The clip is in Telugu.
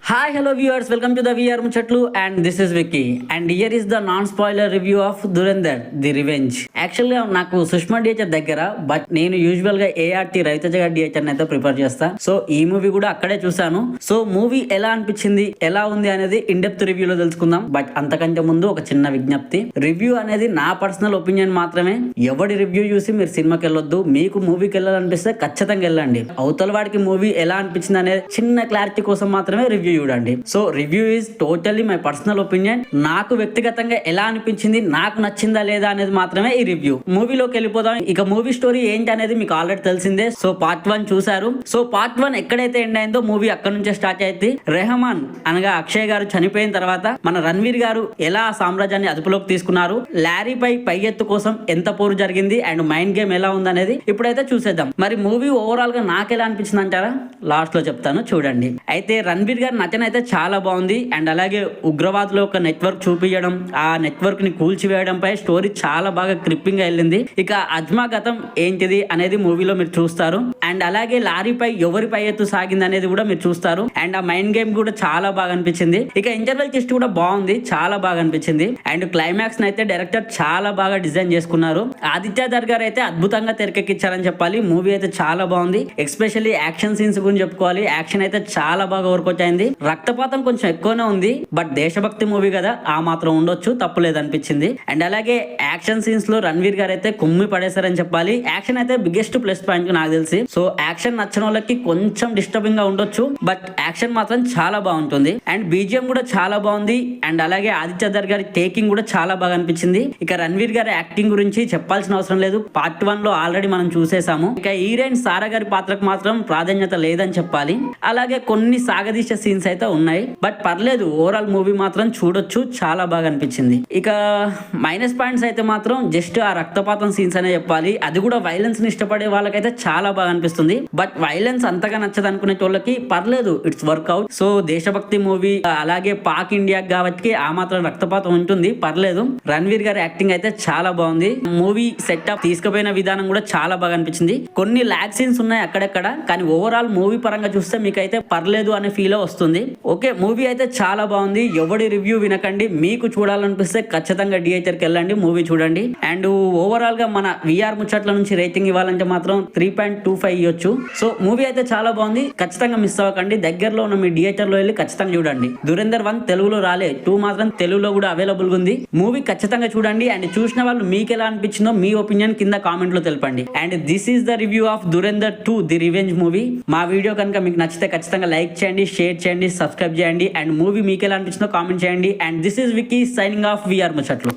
Hi, hello viewers. Welcome to the VR Muchatlu and this is Vicky. And here is the non-spoiler review of Dhurandhar, The Revenge. Actually నాకు సుష్మా డిహెచ్ఆర్ దగ్గర బట్ నేను యూజువల్ గా ఏఆర్టీ రవితేజ గారి డిహెచ్ఆర్ అయితే ప్రిపేర్ చేస్తా. సో ఈ మూవీ కూడా అక్కడే చూసాను. సో మూవీ ఎలా అనిపించింది, ఎలా ఉంది అనేది ఇన్ డెప్త్ రివ్యూలో తెలుసుకుందాం. బట్ అంతకంటే ముందు ఒక చిన్న విజ్ఞప్తి, రివ్యూ అనేది నా పర్సనల్ ఒపీనియన్ మాత్రమే. ఎవడి రివ్యూ చూసి మీరు సినిమాకి వెళ్ళొద్దు. మీకు మూవీకి వెళ్ళాలనిపిస్తే ఖచ్చితంగా వెళ్ళండి. అవతల వాడికి మూవీ ఎలా అనిపించింది అనేది చిన్న క్లారిటీ కోసం మాత్రమే రివ్యూ చూడండి. So review is totally my personal opinion. నాకు వ్యక్తిగతంగా ఎలా అనిపించింది, నాకు నచ్చిందా లేదా అనేది మాత్రమే ఈ రివ్యూ. మూవీలోకి వెళ్ళిపోదాం. ఇక మూవీ స్టోరీ ఏంటి అనేది మీకు ఆల్రెడీ తెలిసిందే. సో పార్ట్ 1 చూసారు. సో పార్ట్ 1 ఎక్కడైతే ఎండ్ అయిందో మూవీ అక్కడ నుంచే స్టార్ట్ అయింది. రెహమాన్ అనగా అక్షయ్ గారు చనిపోయిన తర్వాత మన రణ్వీర్ గారు ఎలా సామ్రాజ్యాన్ని అదుపులోకి తీసుకున్నారు, లారీపై పై ఎత్తు కోసం ఎంత పోరు జరిగింది అండ్ మైండ్ గేమ్ ఎలా ఉందనేది ఇప్పుడైతే చూసేద్దాం. మరి మూవీ ఓవరాల్ గా నాకు ఎలా అనిపించింది అంటారా, లాస్ట్ లో చెప్తాను చూడండి. అయితే రణ్వీర్ గారి నటన అయితే చాలా బాగుంది. అండ్ అలాగే ఉగ్రవాదులో ఒక నెట్వర్క్ చూపించడం, ఆ నెట్వర్క్ ని కూల్చివేయడంపై స్టోరీ చాలా బాగా క్రిప్పింగ్ గా వెళ్ళింది. ఇక అజ్మా గతం ఏంటిది అనేది మూవీలో మీరు చూస్తారు. అండ్ అలాగే లారీపై ఎవరిపై ఎత్తు సాగింది అనేది కూడా మీరు చూస్తారు. అండ్ ఆ మైండ్ గేమ్ కూడా చాలా బాగా అనిపించింది. ఇక ఇంటర్వెల్ టెస్ట్ కూడా బాగుంది, చాలా బాగా అనిపించింది. అండ్ క్లైమాక్స్ అయితే డైరెక్టర్ చాలా బాగా డిజైన్ చేసుకున్నారు. ఆదిత్య ధర్ గారు అయితే అద్భుతంగా తెరకెక్కించారని చెప్పాలి. మూవీ అయితే చాలా బాగుంది. ఎస్పెషల్లీ యాక్షన్ సీన్స్ గురించి చెప్పుకోవాలి. యాక్షన్ అయితే చాలా బాగా వర్కౌట్ అయింది. రక్తపాతం కొంచెం ఎక్కువనే ఉంది, బట్ దేశభక్తి మూవీ కదా, ఆ మాత్రం ఉండొచ్చు, తప్పులేదు అనిపించింది. అండ్ అలాగే యాక్షన్ సీన్స్ లో రణ్వీర్ గారు అయితే కుమ్మి పడేశారని చెప్పాలి. యాక్షన్ అయితే బిగ్గెస్ట్ ప్లస్ పాయింట్ నాకు తెలిసి. సో యాక్షన్ నచ్చిన వాళ్ళకి కొంచెం డిస్టర్బింగ్ గా ఉండొచ్చు, బట్ యాక్షన్ మాత్రం చాలా బాగుంటుంది. అండ్ బీజిఎం కూడా చాలా బాగుంది. అండ్ అలాగే ఆదిత్య ధర్ గారి టేకింగ్ కూడా చాలా బాగా అనిపించింది. ఇక రణ్వీర్ గారి యాక్టింగ్ గురించి చెప్పాల్సిన అవసరం లేదు, పార్ట్ 1 లో ఆల్రెడీ మనం చూసేసాము. ఇక హీరోయిన్ సారా గారి పాత్రకు మాత్రం ప్రాధాన్యత లేదని చెప్పాలి. అలాగే కొన్ని సాగదీశ సీన్స్ అయితే ఉన్నాయి, బట్ పర్లేదు. ఓవరాల్ మూవీ మాత్రం చూడొచ్చు, చాలా బాగా అనిపించింది. ఇక మైనస్ పాయింట్స్ అయితే మాత్రం జస్ట్ ఆ రక్తపాతం సీన్స్ అనే చెప్పాలి. అది కూడా వైలెన్స్ ని ఇష్టపడే వాళ్ళకైతే చాలా బాగా అనిపిస్తుంది, బట్ వైలెన్స్ అంతగా నచ్చదు అనుకునే వాళ్ళకి పర్లేదు, ఇట్స్ వర్క్అవుట్. సో దేశభక్తి మూవీ, అలాగే పాక్ ఇండియా కాబట్టి ఆ మాత్రం రక్తపాతం ఉంటుంది, పర్లేదు. రణ్వీర్ గారి యాక్టింగ్ అయితే చాలా బాగుంది. మూవీ సెటప్ తీసుకుపోయిన విధానం కూడా చాలా బాగా అనిపించింది. కొన్ని ల్యాగ్ సీన్స్ ఉన్నాయి అక్కడెక్కడ, కానీ ఓవరాల్ మూవీ పరంగా చూస్తే మీకు అయితే పర్లేదు అనే ఫీల్ వస్తుంది. ఓకే, మూవీ అయితే చాలా బాగుంది. ఎవడి రివ్యూ వినకండి. మీకు చూడాలనిపిస్తే ఖచ్చితంగా డిహెచ్ఆర్కి వెళ్ళండి, మూవీ చూడండి. అండ్ ఓవరాల్ గా మన విఆర్ ముచ్చట్ల నుంచి రేటింగ్ ఇవ్వాలంటే మాత్రం 3.25 ఇవ్వచ్చు. సో మూవీ అయితే చాలా బాగుంది, ఖచ్చితంగా మిస్ అవ్వకండి. దగ్గరలో ఉన్న మీ డిహెచ్ఆర్ లో వెళ్ళి ఖచ్చితంగా చూడండి. ధురేందర్ 1 తెలుగులో రాలే, 2 మాత్రం తెలుగులో కూడా అవైలబుల్ ఉంది. మూవీ ఖచ్చితంగా చూడండి. అండ్ చూసిన వాళ్ళు మీకు ఎలా అనిపించిందో మీ ఒపీనియన్ కింద కామెంట్ లో తెలపండి. And this is the review of Dhurandhar 2 the revenge movie. మా వీడియో కనుక మీకు నచ్చితే ఖచ్చితంగా లైక్ చేయండి, షేర్ చేయండి, సబ్స్క్రైబ్ చేయండి. అండ్ మూవీ మీకు ఎలా అనిపించిందో కామెంట్ చేయండి. And this is Vicky signing off VR ముచ్చట్లు.